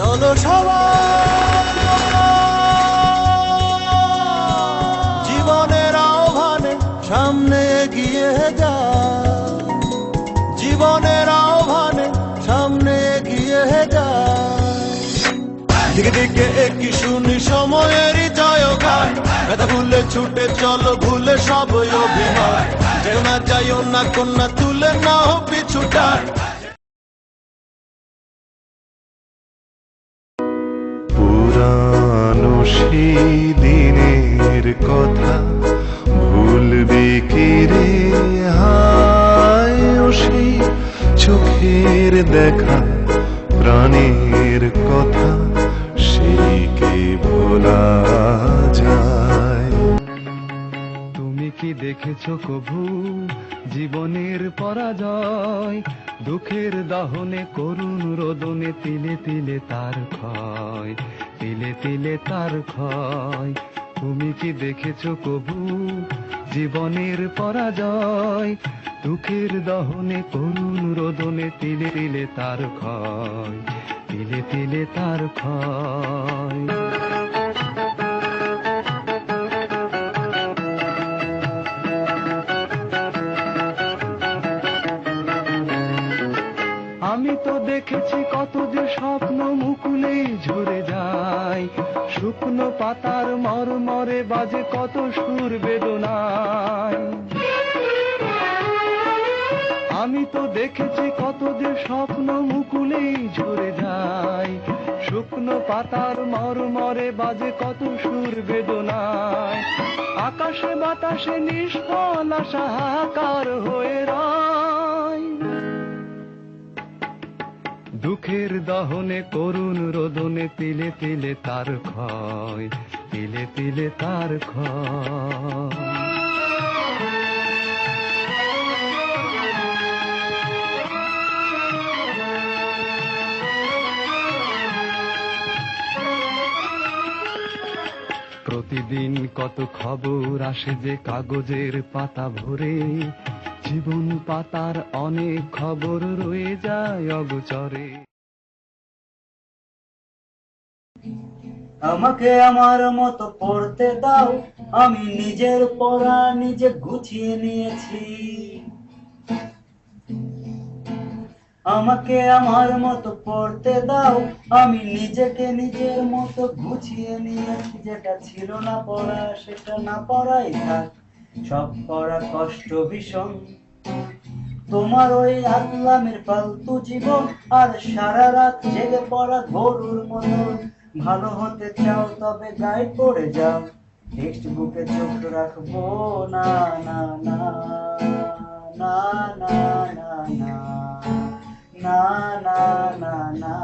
চলো সবাই জীবনের আহ্বানে সামনে এগিয়ে যায়, জীবনের আহ্বানে সামনে এগিয়ে যায়। দিকে দিকে একই শুনি সময়েরই জয়গান, ব্যথা ভুলে ছুটে চলো ভুলে সব অভিমান। যেও না যাইও না কন্যা তুলে নাও পিছুটান। পুরানো সেই দিনের কথা ভুলবি কি রে? হায় ও সেই চোখের দেখা, প্রাণের কথা সেই কি ভোলা যায়? তুমি কি দেখেছো কভু জীবনের পরাজয়? দুঃখের দহনে করুণ রোদনে তিলে তিলে তার ক্ষয়, তিলে তিলে তার ক্ষয়। তুমি কি দেখেছো কভু জীবনের পরাজয়? দুঃখের দহনে করুণ রোদনে তিলে তিলে তার ক্ষয়, তিলে তিলে তার ক্ষয়। আমি তো দেখেছি কত যে স্বপ্ন মুকুলে ঝরে যায়, শুকনো পাতার মরমরে বাজে কত সুর বেদনায়। আমি তো দেখেছি কত যে স্বপ্ন মুকুলে ঝরে যায়, শুকনো পাতার মরমরে বাজে কত সুর বেদনায়। আকাশে বাতাসে নিষ্ফল আশা হাহাকার হয়ে রয়, দুঃখের দহনে করুণ রোদনে তিলে তিলে তার ক্ষয়, তিলে তিলে তার ক্ষয়। প্রতিদিন কত খবর আসে যে কাগজের পাতা ভরে, জীবন পাতার অনেক খবর রয়ে যায় অগোচরে। আমাকে আমার মতো পড়তে দাও, আমি নিজের পড়া নিজে গুছিয়ে নিয়েছি। আমাকে আমার মতো পড়তে দাও, আমি নিজেকে নিজের মতো গুছিয়ে নিয়েছি। যেটা ছিল না পড়া সেটা না পড়াই থাক, সব পড়া কষ্ট ভীষণ। তোমার ওই আল্লামের ফালতু জীবন আর সারা রাত জেগে পড়া গরুর মতন। ভালো হতে চাও তবে গাইড পড়ে যাও, টেক্সট বুকে চোখ রাখবো না না না না না না না না না না না।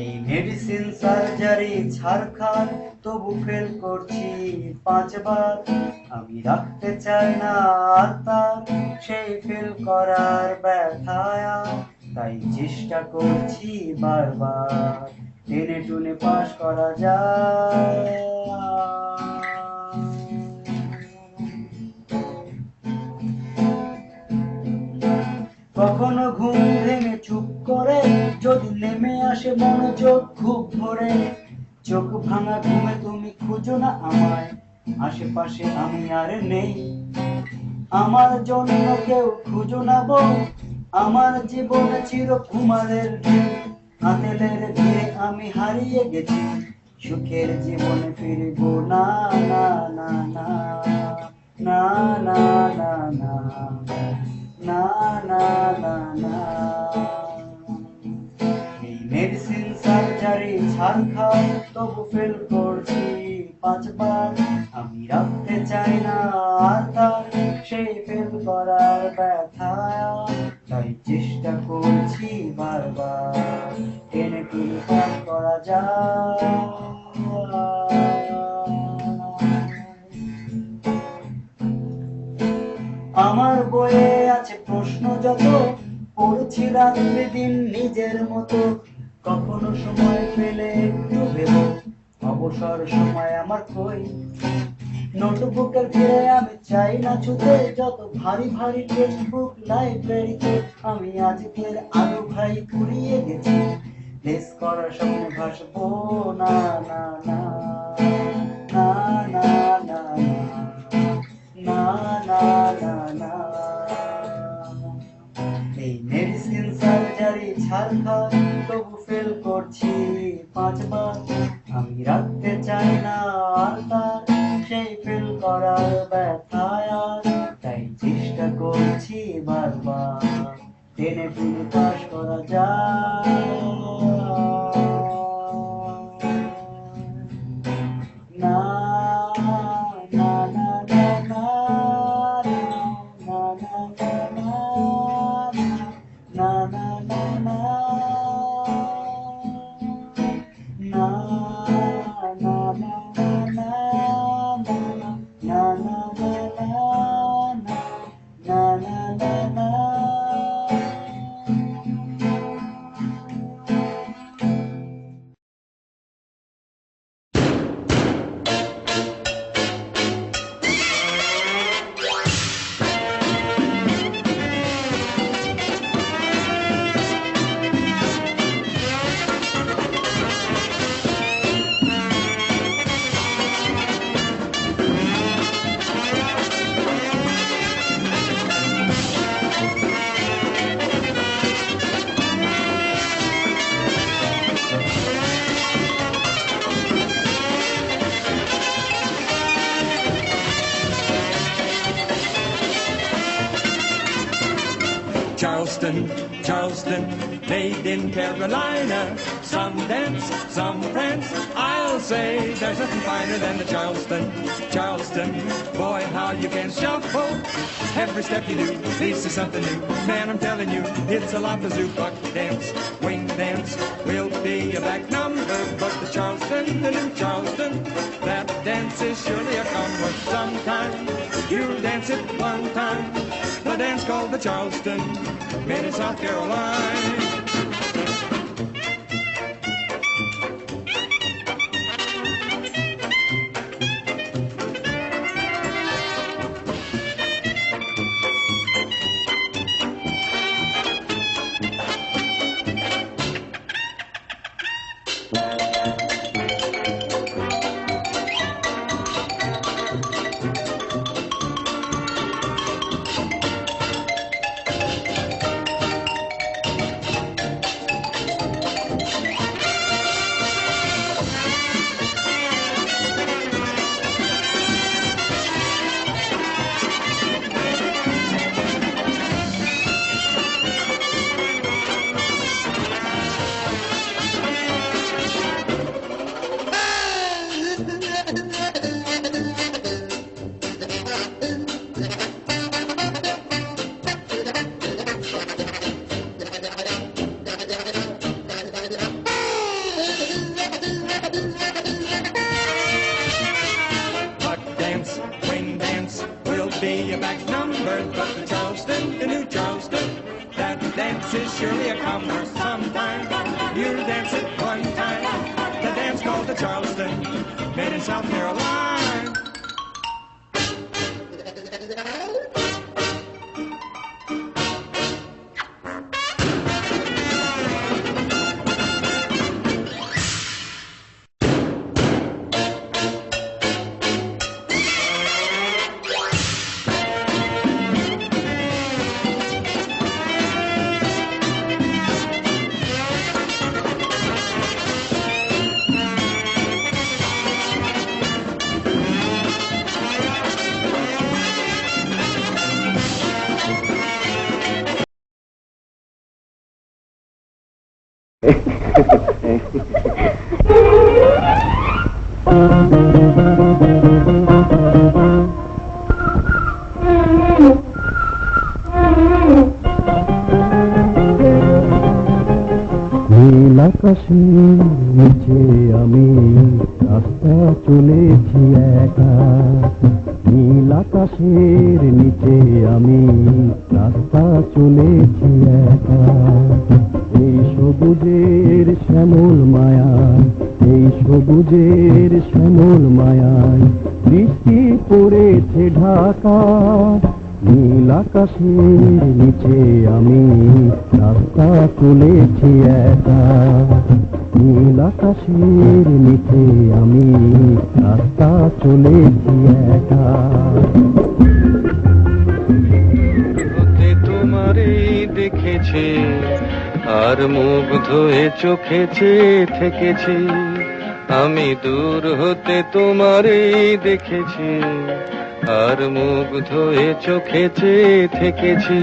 এই মেডিসিন সার্জারি ছাড়খার তবু ফেল করছি 5 বার। আমি রাখতে চাই না আর তার সেই ফেল করার ব্যথায়, তাই চেষ্টা করছি বারবার টেনে টুনে পাস করা যায়। কখনো ঘুম ভেঙে চুপ করে যদি নেমে আসে মনোযোগ খুব ভরে, চোখ ভাঙা ঘুমে তুমি খুঁজো না আমায়, আশেপাশে আমি আর নেই। আমার জন্য কেউ খুঁজো না বউ, আমার জীবনে চির কুমারের ঢেউ। আতেলের ভিড়ে আমি হারিয়ে গেছি, সুখের জীবনে ফিরবো না না না না না না না না না না না না। এই মেডিসিন সার্জারি ছাড় খাও তবু ফেল করছি 5 বার। আমি রাখতে চাই না আর তার সেই ফেল করার ব্যথা, তাই চেষ্টা করছি বারবার টেনে টুনে পাস করা যায়। আমার বইয়ে আছে প্রশ্ন যত, পড়ছি রাত্রি দিন নিজের মতো। কখনো সময় পেলে একটু ভেবো, অবসর সময় আমার কই। নোটবুকের ভিড়ে আমি চাই না ছুতে, যত ভারী ভারী টেক্সট বুক লাইব্রেরিতে আমি আজকের আলো ভাই পুড়িয়ে গেছি। লেস করার সামনে ভাসবো না না না না না না না না না না। এই মেডিসিন সার্জারি ছাড় খাই তবু ফেল করছি 5 বার। আমি রাখতে চাই না আর তার সেই ফেল করার ব্যথায় আর, তাই চেষ্টা করছি বারবার টেনে টুনে পাস করা যায়। না না না না না না না না না না না Charleston, Charleston, made in Carolina. Some dance, some prance. I'll say there's nothing finer than the Charleston, Charleston. Boy, how you can shuffle. Every step you do leads to something new. Man, I'm telling you, it's a lot to zoo. Buck dance, wing dance will be a back number. But the Charleston, the new Charleston, that dance is surely a comfort. Sometime you'll dance it one time. The dance called the Charleston, made in South Carolina. Be a back number, but the Charleston, the new Charleston, that dance is surely a comer. Sometime you'll dance it one time. The dance called the Charleston, made in South Carolina. নীল আকাশের নিচে আমি রাস্তা চলেছি একা, নীল আকাশের নিচে আমি রাস্তা চলেছি একা। এই সবুজের শ্যামল মায়ায়, এই সবুজের শ্যামল মায়ায় কি পড়েছে ঢাকা, নীল আকাশের নিচে আমি রাস্তা চলেছি একা, নীল আকাশের নিচে আমি রাস্তা চলেছি একা। হতে তোমারে দেখেছি আর মুগ্ধ হয়ে চোখে চেয়ে থেকেছি, আমি দূর হতে তোমারে দেখেছি আর মুগ্ধ হয়ে চোখে চেয়ে থেকেছি।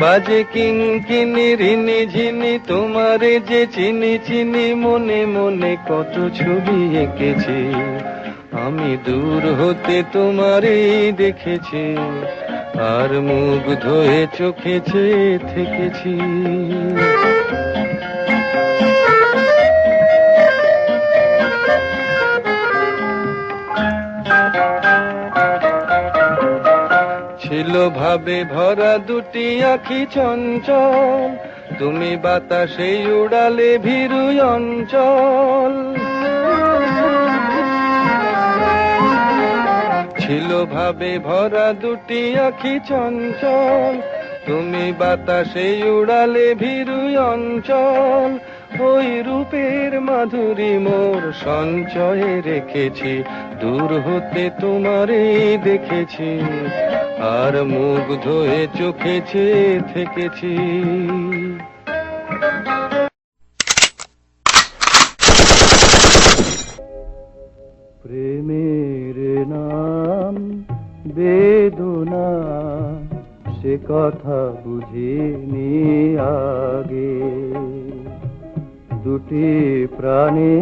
বাজে কিঙ্কিনি রিনি ঝিনি তোমারে যে চিনি চিনি, মনে মনে কত ছবি এঁকেছি, আমি দূর হতে তোমারে দেখেছি আর মুগ্ধ হয়ে চোখে চেয়ে থেকেছি। ছিল ভাবে ভরা দুটি আঁখি চঞ্চল, তুমি বাতাসে উড়ালে ভীরু অঞ্চল। ছিল ভাবে ভরা দুটি আঁখি চঞ্চল, তুমি বাতাসে উড়ালে ভীরু অঞ্চল। ওই রূপের মাধুরী মোর সঞ্চয়ে রেখেছি, দূর হতে তোমারে দেখেছি আর মুগ্ধ হয়ে চোখে চেয়ে থেকেছি। প্রেমের নাম বেদনা, সে কথা বুঝিনি আগে, দুটি প্রাণে